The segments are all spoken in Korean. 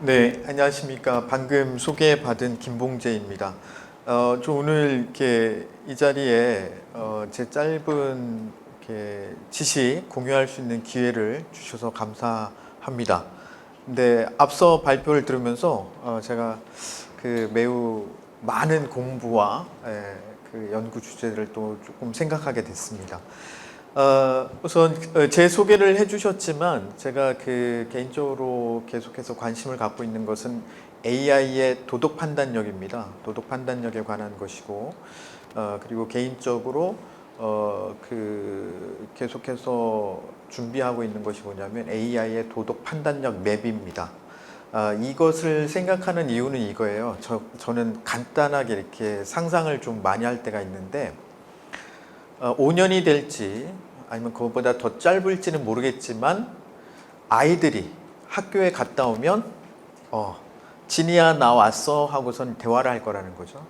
네, 안녕하십니까. 방금 소개받은 김봉재입니다. 저 오늘 이렇게 이 자리에 제 짧은 이렇게 지식 공유할 수 있는 기회를 주셔서 감사합니다. 근데 앞서 발표를 들으면서 제가 그 매우 많은 공부와 그 연구 주제를 또 조금 생각하게 됐습니다. 우선 제 소개를 해주셨지만 제가 그 개인적으로 계속해서 관심을 갖고 있는 것은 AI의 도덕 판단력입니다. 도덕 판단력에 관한 것이고, 그리고 개인적으로 그 계속해서 준비하고 있는 것이 뭐냐면 AI의 도덕 판단력 맵입니다. 이것을 생각하는 이유는 이거예요. 저는 간단하게 이렇게 상상을 좀 많이 할 때가 있는데, 5년이 될지 아니면 그것보다 더 짧을지는 모르겠지만 아이들이 학교에 갔다 오면 진이야 나 왔어 하고선 대화를 할 거라는 거죠.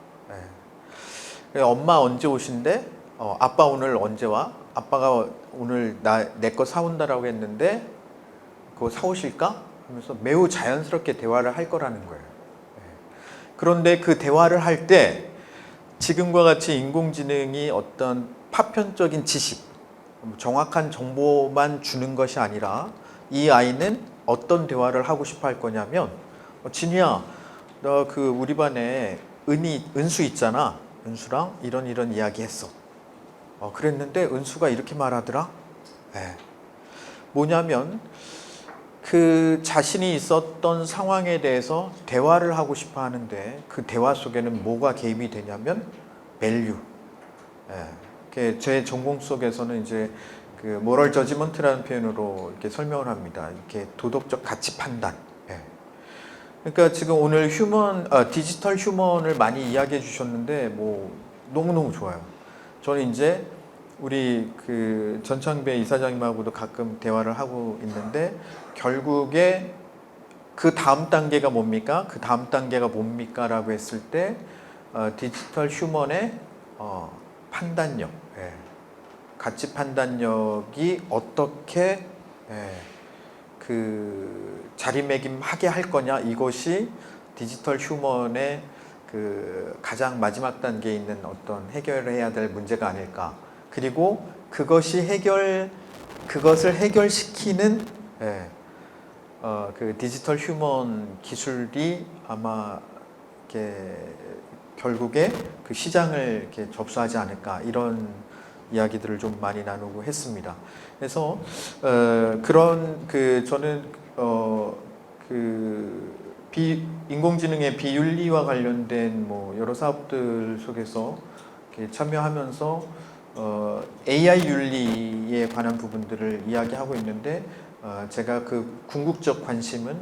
엄마 언제 오신대? 아빠 오늘 언제 와? 아빠가 오늘 내 거 사온다라고 했는데 그거 사오실까? 하면서 매우 자연스럽게 대화를 할 거라는 거예요. 그런데 그 대화를 할 때 지금과 같이 인공지능이 어떤 파편적인 지식, 정확한 정보만 주는 것이 아니라 이 아이는 어떤 대화를 하고 싶어 할 거냐면, 진이야, 너 그 우리 반에 은수 있잖아. 은수랑 이런 이야기 했어. 그랬는데 은수가 이렇게 말하더라. 뭐냐면 그 자신이 있었던 상황에 대해서 대화를 하고 싶어 하는데 그 대화 속에는 뭐가 개입이 되냐면 밸류. 제 전공 속에서는 이제 그 모럴 저지먼트라는 표현으로 이렇게 설명을 합니다. 이렇게 도덕적 가치 판단. 그러니까 지금 오늘 디지털 휴먼을 많이 이야기해 주셨는데 뭐 너무너무 좋아요. 저는 이제 우리 그 전창배 이사장님하고도 가끔 대화를 하고 있는데 결국에 그 다음 단계가 뭡니까? 그 다음 단계가 뭡니까? 라고 했을 때 디지털 휴먼의 판단력, 가치 판단력이 어떻게 그 자리매김하게 할 거냐, 이것이 디지털 휴먼의 그 가장 마지막 단계에 있는 어떤 해결을 해야 될 문제가 아닐까. 그리고 그것을 해결시키는 그 디지털 휴먼 기술이 아마 이렇게 결국에 그 시장을 이렇게 접수하지 않을까, 이런 이야기들을 좀 많이 나누고 했습니다. 그래서 그런 그 저는 그 인공지능의 비윤리와 관련된 뭐 여러 사업들 속에서 이렇게 참여하면서 AI 윤리에 관한 부분들을 이야기하고 있는데, 제가 그 궁극적 관심은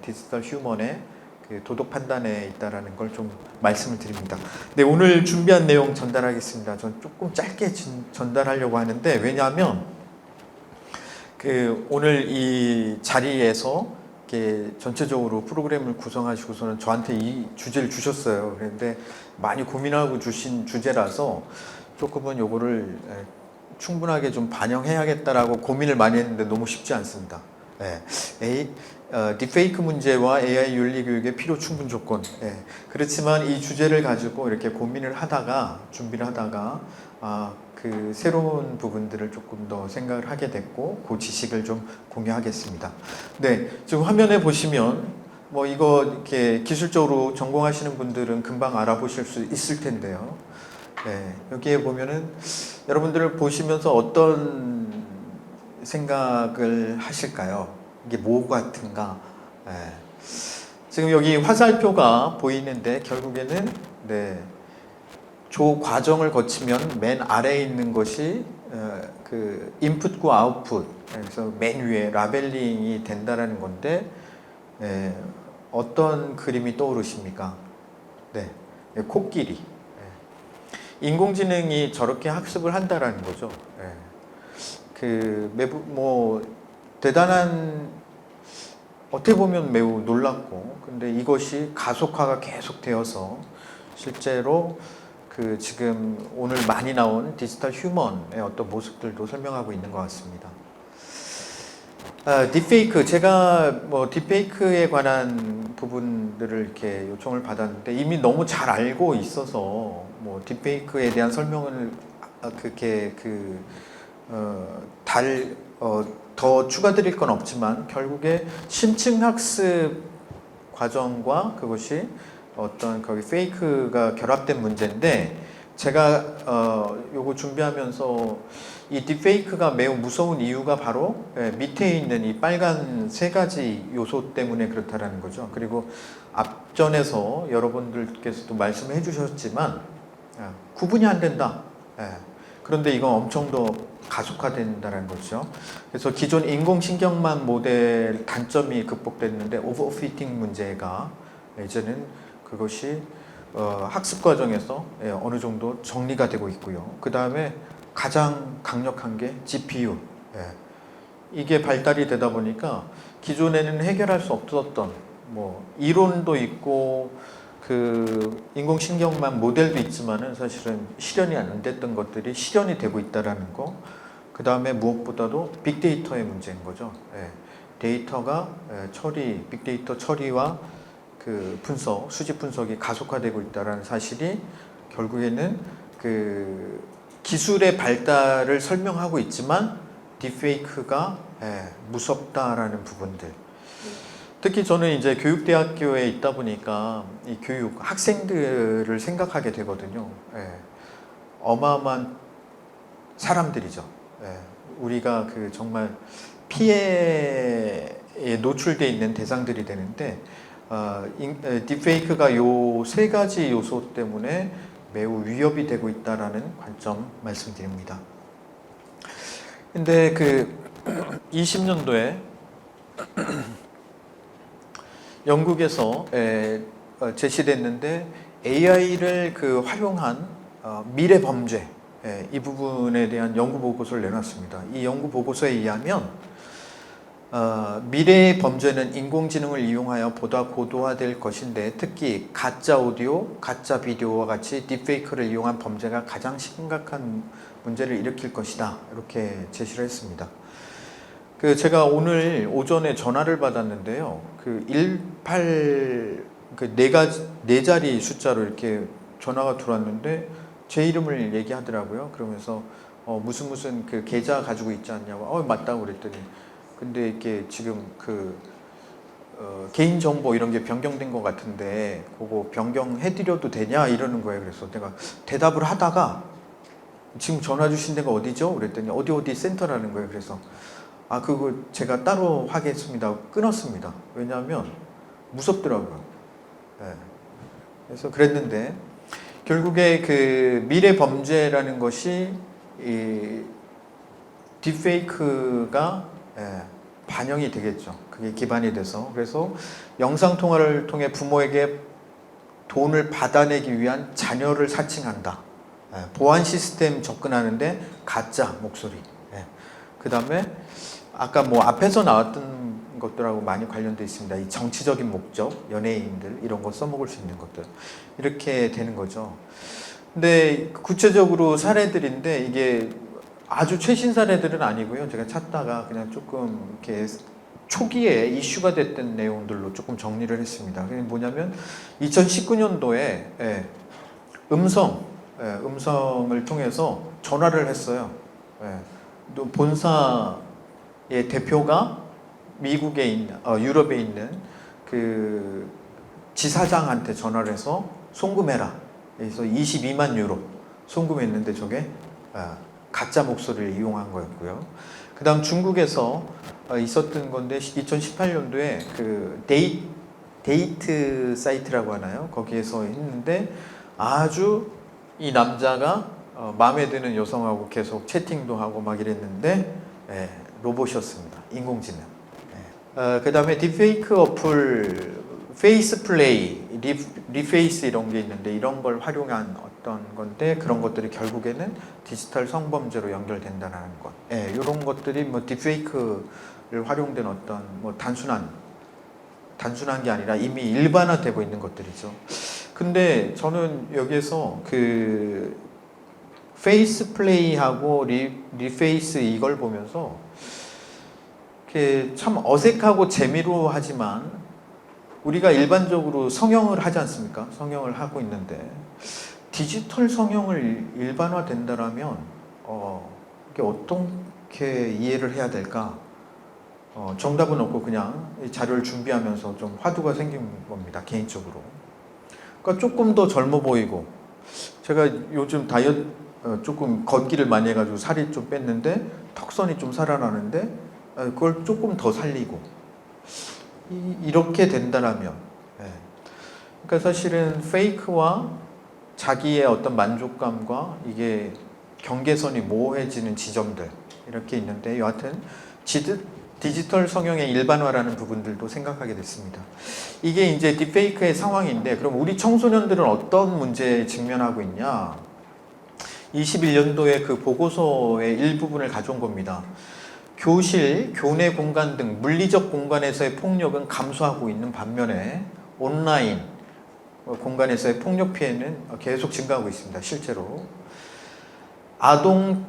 디지털 휴먼의 그 도덕 판단에 있다라는 걸 좀 말씀을 드립니다. 네, 오늘 준비한 내용 전달하겠습니다. 전 조금 짧게 전달하려고 하는데, 왜냐하면 그 오늘 이 자리에서 이렇게 전체적으로 프로그램을 구성하시고서는 저한테 이 주제를 주셨어요. 그런데 많이 고민하고 주신 주제라서 조금은 요거를 충분하게 좀 반영해야겠다라고 고민을 많이 했는데 너무 쉽지 않습니다. 딥페이크 문제와 AI 윤리 교육의 필요 충분 조건. 그렇지만 이 주제를 가지고 이렇게 고민을 하다가, 준비를 하다가 그 새로운 부분들을 조금 더 생각을 하게 됐고, 그 지식을 좀 공유하겠습니다. 네, 지금 화면에 보시면 뭐 이거 이렇게 기술적으로 전공하시는 분들은 금방 알아보실 수 있을 텐데요. 여기에 보면은 여러분들을 보시면서 어떤 생각을 하실까요? 이게 뭐 같은가? 지금 여기 화살표가 보이는데 결국에는 조 과정을 거치면 맨 아래에 있는 것이 그 인풋과 아웃풋, 그래서 맨 위에 라벨링이 된다라는 건데, 어떤 그림이 떠오르십니까? 코끼리. 인공지능이 저렇게 학습을 한다라는 거죠. 그 뭐 대단한, 어떻게 보면 매우 놀랍고, 근데 이것이 가속화가 계속 되어서 실제로 그 지금 오늘 많이 나온 디지털 휴먼의 어떤 모습들도 설명하고 있는 것 같습니다. 딥페이크 제가 뭐 딥페이크에 관한 부분들을 이렇게 요청을 받았는데 이미 너무 잘 알고 있어서 뭐 딥페이크에 대한 설명을 그렇게 더 추가드릴 건 없지만 결국에 심층 학습 과정과 그것이 어떤 거기 페이크가 결합된 문제인데 제가 요거 준비하면서 이 딥페이크가 매우 무서운 이유가 바로 밑에 있는 이 빨간 세 가지 요소 때문에 그렇다라는 거죠. 그리고 앞전에서 여러분들께서도 말씀해 주셨지만 구분이 안 된다. 그런데 이건 엄청 더 가속화된다는 거죠. 그래서 기존 인공신경망 모델 단점이 극복됐는데 오버피팅 문제가 이제는 그것이 학습 과정에서 어느 정도 정리가 되고 있고요. 그 다음에 가장 강력한 게 GPU. 이게 발달이 되다 보니까 기존에는 해결할 수 없었던 뭐 이론도 있고 그 인공신경망 모델도 있지만은 사실은 실현이 안 됐던 것들이 실현이 되고 있다라는 거. 그 다음에 무엇보다도 빅데이터의 문제인 거죠. 데이터가 빅데이터 처리와 그 분석, 수집 분석이 가속화되고 있다는 사실이 결국에는 그 기술의 발달을 설명하고 있지만 딥페이크가 무섭다라는 부분들. 특히 저는 이제 교육대학교에 있다 보니까 이 교육 학생들을 생각하게 되거든요. 어마어마한 사람들이죠. 우리가 그 정말 피해에 노출되어 있는 대상들이 되는데 딥페이크가 요 세 가지 요소 때문에 매우 위협이 되고 있다라는 관점 말씀드립니다. 근데 그 20년도에 영국에서 제시됐는데 AI를 그 활용한 미래 범죄 이 부분에 대한 연구 보고서를 내놨습니다. 이 연구 보고서에 의하면 미래의 범죄는 인공지능을 이용하여 보다 고도화될 것인데 특히 가짜 오디오, 가짜 비디오와 같이 딥페이크를 이용한 범죄가 가장 심각한 문제를 일으킬 것이다. 이렇게 제시를 했습니다. 그 제가 오늘 오전에 전화를 받았는데요. 그 18, 네 자리 숫자로 이렇게 전화가 들어왔는데 제 이름을 얘기하더라고요. 그러면서 무슨 그 계좌 가지고 있지 않냐고. 맞다고 그랬더니 근데 이게 지금 개인정보 이런 게 변경된 것 같은데 그거 변경해드려도 되냐 이러는 거예요. 그래서 내가 대답을 하다가 지금 전화 주신 데가 어디죠? 그랬더니 어디 센터라는 거예요. 그래서 그거 제가 따로 하겠습니다. 끊었습니다. 왜냐하면 무섭더라고요. 그래서 그랬는데 결국에 그 미래 범죄라는 것이 이 딥페이크가 반영이 되겠죠. 그게 기반이 돼서. 그래서 영상통화를 통해 부모에게 돈을 받아내기 위한 자녀를 사칭한다. 보안 시스템 접근하는데 가짜 목소리. 그 다음에 아까 뭐 앞에서 나왔던 것들하고 많이 관련되어 있습니다. 이 정치적인 목적, 연예인들 이런 거 써먹을 수 있는 것들 이렇게 되는 거죠. 근데 구체적으로 사례들인데 이게 아주 최신 사례들은 아니고요. 제가 찾다가 그냥 조금 이렇게 초기에 이슈가 됐던 내용들로 조금 정리를 했습니다. 그게 뭐냐면 2019년도에 음성을 통해서 전화를 했어요. 또 본사의 대표가 미국에 있는, 유럽에 있는 그 지사장한테 전화를 해서 송금해라. 그래서 22만 유로 송금했는데 저게 가짜 목소리를 이용한 거였고요. 그 다음 중국에서 있었던 건데 2018년도에 그 데이트 사이트라고 하나요? 거기에서 했는데 아주 이 남자가 마음에 드는 여성하고 계속 채팅도 하고 막 이랬는데 로봇이었습니다. 인공지능. 그 다음에 딥페이크 어플 페이스 플레이, 리페이스 이런 게 있는데 이런 걸 활용한 어떤 건데 그런 것들이 결국에는 디지털 성범죄로 연결된다는 것. 이런 것들이 뭐 딥페이크를 활용된 어떤 뭐 단순한 게 아니라 이미 일반화되고 있는 것들이죠. 근데 저는 여기에서 그 페이스 플레이하고 리페이스 이걸 보면서 참 어색하고 재미로 하지만 우리가 일반적으로 성형을 하지 않습니까? 성형을 하고 있는데 디지털 성형을 일반화된다라면 이게 어떻게 이해를 해야 될까? 정답은 없고 그냥 이 자료를 준비하면서 좀 화두가 생긴 겁니다. 개인적으로. 그러니까 조금 더 젊어 보이고 제가 요즘 다이어트 조금 걷기를 많이 해가지고 살이 좀 뺐는데 턱선이 좀 살아나는데 그걸 조금 더 살리고 이렇게 된다라면 그러니까 사실은 페이크와 자기의 어떤 만족감과 이게 경계선이 모호해지는 지점들 이렇게 있는데 여하튼 디지털 성형의 일반화라는 부분들도 생각하게 됐습니다. 이게 이제 딥페이크의 상황인데 그럼 우리 청소년들은 어떤 문제에 직면하고 있냐? 21년도에 그 보고서의 일부분을 가져온 겁니다. 교실, 교내 공간 등 물리적 공간에서의 폭력은 감소하고 있는 반면에 온라인 공간에서의 폭력 피해는 계속 증가하고 있습니다. 실제로. 아동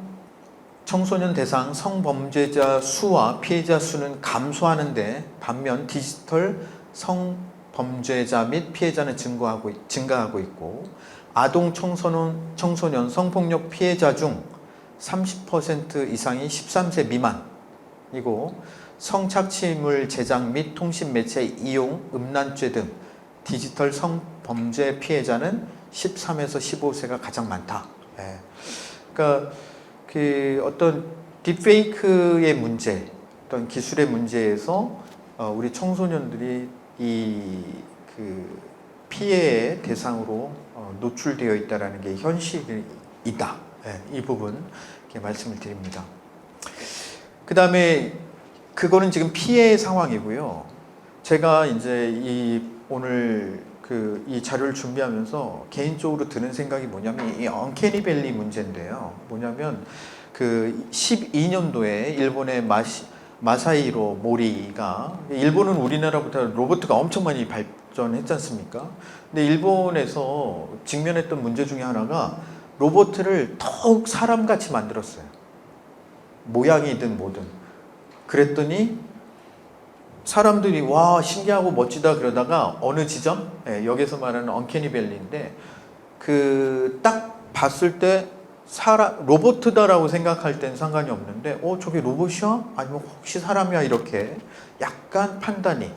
청소년 대상 성범죄자 수와 피해자 수는 감소하는데 반면 디지털 성범죄자 및 피해자는 증가하고 있고 아동 청소년 성폭력 피해자 중 30% 이상이 13세 미만이고 성착취물 제작 및 통신 매체 이용, 음란죄 등 디지털 성범죄 피해자는 13에서 15세가 가장 많다. 그러니까 그 어떤 딥페이크의 문제, 어떤 기술의 문제에서 우리 청소년들이 이 그 피해의 대상으로 노출되어 있다라는 게 현실이다. 이 부분 이렇게 말씀을 드립니다. 그 다음에 그거는 지금 피해 상황이고요. 제가 이제 오늘 이 자료를 준비하면서 개인적으로 드는 생각이 뭐냐면 이 언캐니 밸리 문제인데요. 뭐냐면 그 12년도에 일본의 마사히로 모리가 일본은 우리나라보다 로봇가 엄청 많이 발전했지 않습니까? 근데 일본에서 직면했던 문제 중에 하나가 로봇을 더욱 사람같이 만들었어요. 모양이든 뭐든. 그랬더니 사람들이 와 신기하고 멋지다 그러다가 어느 지점? 여기서 말하는 언캐니 밸리인데 그 딱 봤을 때 로봇이다라고 생각할 땐 상관이 없는데 저게 로봇이야? 아니면 혹시 사람이야? 이렇게 약간 판단이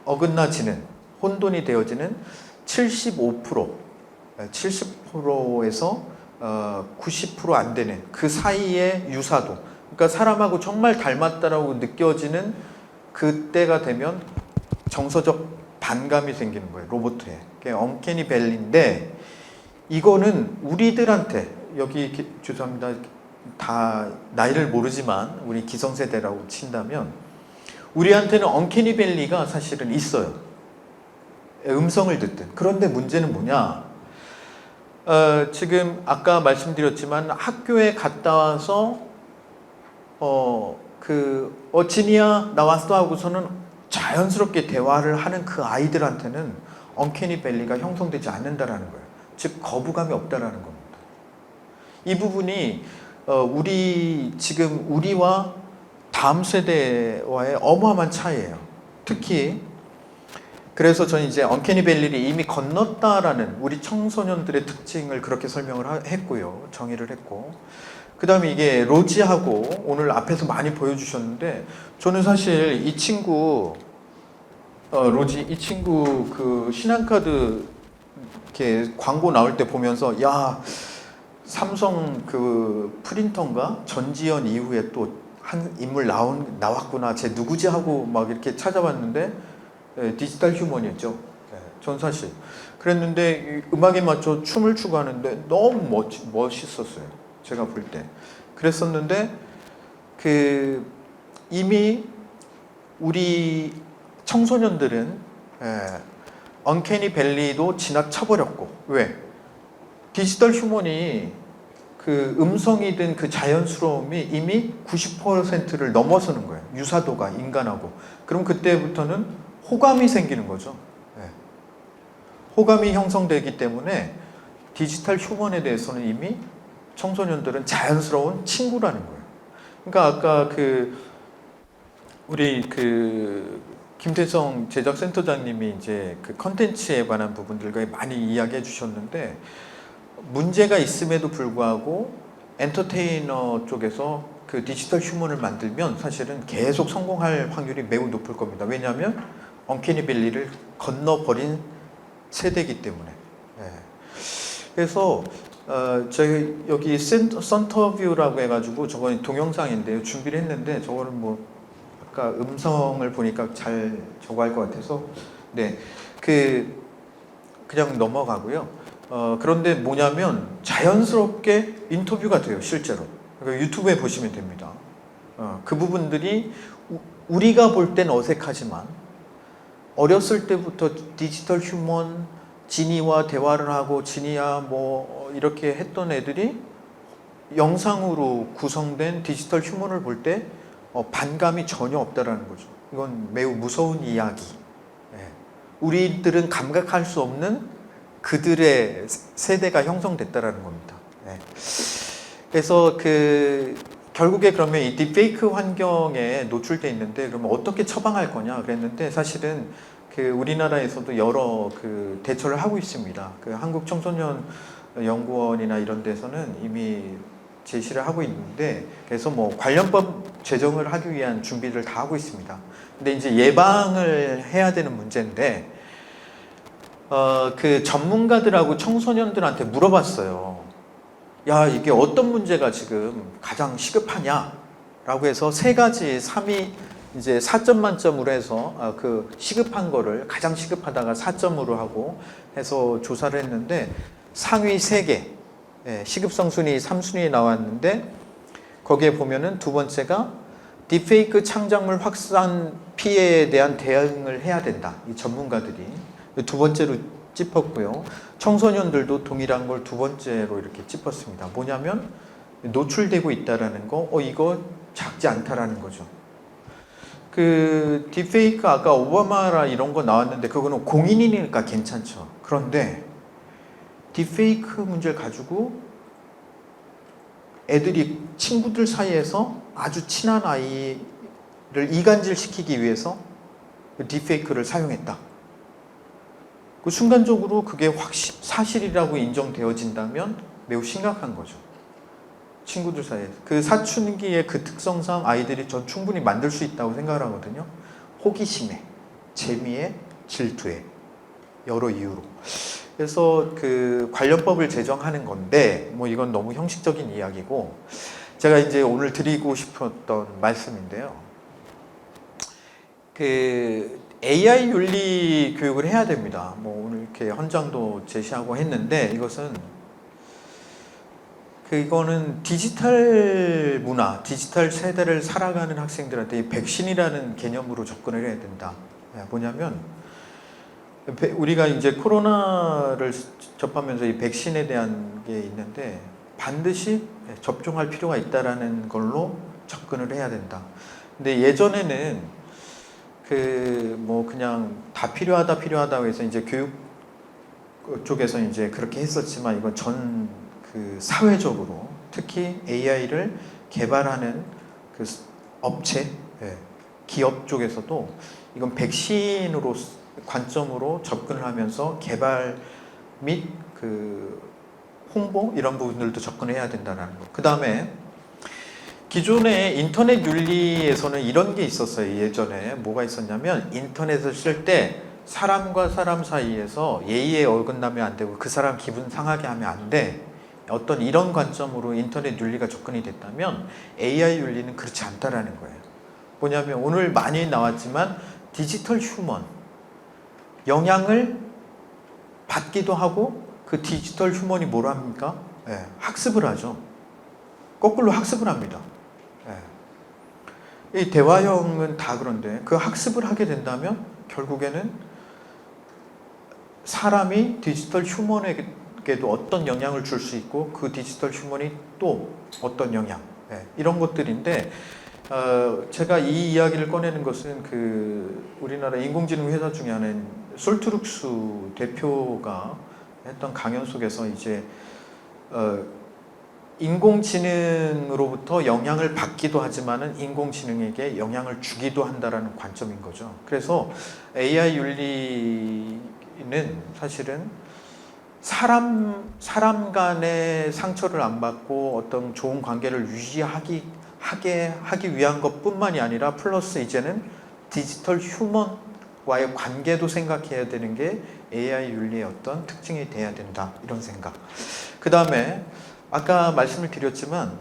어긋나지는 혼돈이 되어지는 75% 70%에서 90% 안 되는 그 사이의 유사도 그러니까 사람하고 정말 닮았다라고 느껴지는 그때가 되면 정서적 반감이 생기는 거예요. 로봇에. 그게 언캐니 밸리인데 이거는 우리들한테 여기 죄송합니다. 다 나이를 모르지만 우리 기성세대라고 친다면 우리한테는 언캐니 밸리가 사실은 있어요. 음성을 듣든. 그런데 문제는 뭐냐? 지금 아까 말씀드렸지만 학교에 갔다 와서 진이야 나왔어 하고서는 자연스럽게 대화를 하는 그 아이들한테는 언캐니 밸리가 형성되지 않는다라는 거예요. 즉 거부감이 없다라는 겁니다. 이 부분이 우리와 다음 세대와의 어마어마한 차이예요. 특히 그래서 저는 이제 언캐니 밸리를 이미 건넜다라는 우리 청소년들의 특징을 그렇게 설명을 했고요. 정의를 했고 그 다음에 이게 로지하고 오늘 앞에서 많이 보여주셨는데 저는 사실 이 친구 로지 이 친구 그 신한카드 이렇게 광고 나올 때 보면서 야 삼성 그 프린터인가 전지현 이후에 또 한 인물 나왔구나 쟤 누구지 하고 막 이렇게 찾아봤는데 디지털 휴먼이었죠. 전 사실 그랬는데 음악에 맞춰 춤을 추고 하는데 너무 멋있었어요. 제가 볼 때 그랬었는데 이미 우리 청소년들은 언캐니 밸리도 지나쳐버렸고 왜? 디지털 휴먼이 그 음성이든 그 자연스러움이 이미 90%를 넘어서는 거예요. 유사도가 인간하고. 그럼 그때부터는 호감이 생기는 거죠. 호감이 형성되기 때문에 디지털 휴먼에 대해서는 이미 청소년들은 자연스러운 친구라는 거예요. 그러니까 아까 우리 그 김태성 제작센터장님이 이제 그 컨텐츠에 관한 부분들과 많이 이야기해 주셨는데 문제가 있음에도 불구하고 엔터테이너 쪽에서 그 디지털 휴먼을 만들면 사실은 계속 성공할 확률이 매우 높을 겁니다. 왜냐하면 언캐니 밸리를 건너버린 세대이기 때문에. 예. 그래서 저희 여기 센터뷰라고 해가지고 저건 동영상인데요. 준비를 했는데 저거는 뭐 아까 음성을 보니까 잘 저거 할 것 같아서 네, 그냥 넘어가고요. 그런데 뭐냐면 자연스럽게 인터뷰가 돼요, 실제로. 그러니까 유튜브에 보시면 됩니다. 그 부분들이 우리가 볼 땐 어색하지만 어렸을 때부터 디지털 휴먼 지니와 대화를 하고 지니야 뭐 이렇게 했던 애들이 영상으로 구성된 디지털 휴먼을 볼 때 반감이 전혀 없다라는 거죠. 이건 매우 무서운 이야기. 예. 우리들은 감각할 수 없는 그들의 세대가 형성됐다라는 겁니다. 예. 그래서 결국에 그러면 이 딥페이크 환경에 노출돼 있는데 그러면 어떻게 처방할 거냐 그랬는데 사실은 우리나라에서도 여러 대처를 하고 있습니다. 한국 청소년 연구원이나 이런 데서는 이미 제시를 하고 있는데 그래서 뭐 관련법 제정을 하기 위한 준비를 다 하고 있습니다. 근데 이제 예방을 해야 되는 문제인데 그 전문가들하고 청소년들한테 물어봤어요. 야, 이게 어떤 문제가 지금 가장 시급하냐? 라고 해서 세 가지 3위 이제 4점 만점으로 해서 그 시급한 거를 가장 시급하다가 4점으로 하고 해서 조사를 했는데 상위 3개 시급성 순위 3순위 나왔는데 거기에 보면은 두 번째가 딥페이크 창작물 확산 피해에 대한 대응을 해야 된다. 이 전문가들이 두 번째로 짚었고요. 청소년들도 동일한 걸 두 번째로 이렇게 짚었습니다. 뭐냐면 노출되고 있다라는 거, 이거 작지 않다라는 거죠. 딥페이크 아까 오바마라 이런 거 나왔는데 그거는 공인이니까 괜찮죠. 그런데 딥페이크 문제를 가지고 애들이 친구들 사이에서 아주 친한 아이를 이간질시키기 위해서 딥페이크를 사용했다. 순간적으로 그게 사실이라고 인정되어진다면 매우 심각한 거죠. 친구들 사이에서. 사춘기의 특성상 아이들이 전 충분히 만들 수 있다고 생각을 하거든요. 호기심에, 재미에, 질투에 여러 이유로. 그래서 관련법을 제정하는 건데 뭐 이건 너무 형식적인 이야기고 제가 이제 오늘 드리고 싶었던 말씀인데요. AI 윤리 교육을 해야 됩니다. 뭐 오늘 이렇게 헌장도 제시하고 했는데 이거는 디지털 문화, 디지털 세대를 살아가는 학생들한테 이 백신이라는 개념으로 접근을 해야 된다. 뭐냐면 우리가 이제 코로나를 접하면서 이 백신에 대한 게 있는데 반드시 접종할 필요가 있다라는 걸로 접근을 해야 된다. 근데 예전에는 뭐 그냥 다 필요하다고 해서 이제 교육 쪽에서 이제 그렇게 했었지만 이건 사회적으로 특히 AI를 개발하는 업체, 기업 쪽에서도 이건 백신으로 관점으로 접근을 하면서 개발 및 홍보 이런 부분들도 접근해야 된다는 거. 그 다음에 기존의 인터넷 윤리에서는 이런 게 있었어요. 예전에 뭐가 있었냐면 인터넷을 쓸 때 사람과 사람 사이에서 예의에 어긋나면 안 되고 그 사람 기분 상하게 하면 안 돼. 어떤 이런 관점으로 인터넷 윤리가 접근이 됐다면 AI 윤리는 그렇지 않다라는 거예요. 뭐냐면 오늘 많이 나왔지만 디지털 휴먼 영향을 받기도 하고 그 디지털 휴먼이 뭘 합니까? 학습을 하죠. 거꾸로 학습을 합니다. 이 대화형은 다 그런데 그 학습을 하게 된다면 결국에는 사람이 디지털 휴먼에게도 어떤 영향을 줄 수 있고 그 디지털 휴먼이 또 어떤 영향 이런 것들인데 제가 이 이야기를 꺼내는 것은 우리나라 인공지능 회사 중에 하나인 솔트룩스 대표가 했던 강연 속에서 이제 인공지능으로부터 영향을 받기도 하지만은 인공지능에게 영향을 주기도 한다라는 관점인 거죠. 그래서 AI 윤리는 사실은 사람 간의 상처를 안 받고 어떤 좋은 관계를 하기 위한 것뿐만이 아니라 플러스 이제는 디지털 휴먼과의 관계도 생각해야 되는 게 AI 윤리의 어떤 특징이 돼야 된다, 이런 생각. 그 다음에 아까 말씀을 드렸지만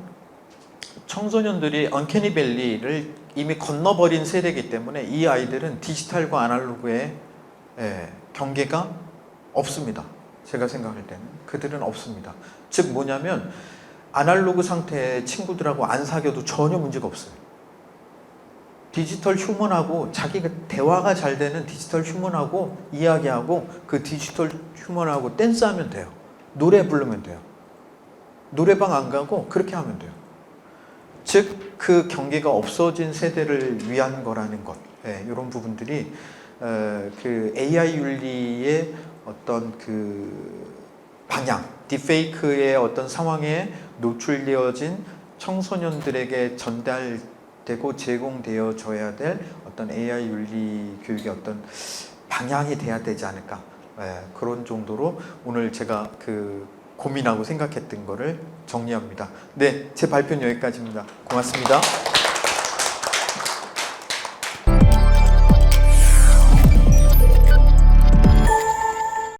청소년들이 언캐니 밸리를 이미 건너버린 세대이기 때문에 이 아이들은 디지털과 아날로그의 경계가 없습니다. 제가 생각할 때는 그들은 없습니다. 즉 뭐냐면 아날로그 상태의 친구들하고 안 사귀어도 전혀 문제가 없어요. 디지털 휴먼하고 자기가 대화가 잘 되는 디지털 휴먼하고 이야기하고 그 디지털 휴먼하고 댄스하면 돼요. 노래 부르면 돼요. 노래방 안 가고 그렇게 하면 돼요. 즉 그 경계가 없어진 세대를 위한 거라는 것, 이런 부분들이 그 AI 윤리의 어떤 그 방향, 딥페이크의 어떤 상황에 노출되어진 청소년들에게 전달되고 제공되어져야 될 어떤 AI 윤리 교육의 어떤 방향이 돼야 되지 않을까, 그런 정도로 오늘 제가 그 고민하고 생각했던 거를 정리합니다. 네, 제 발표는 여기까지입니다. 고맙습니다.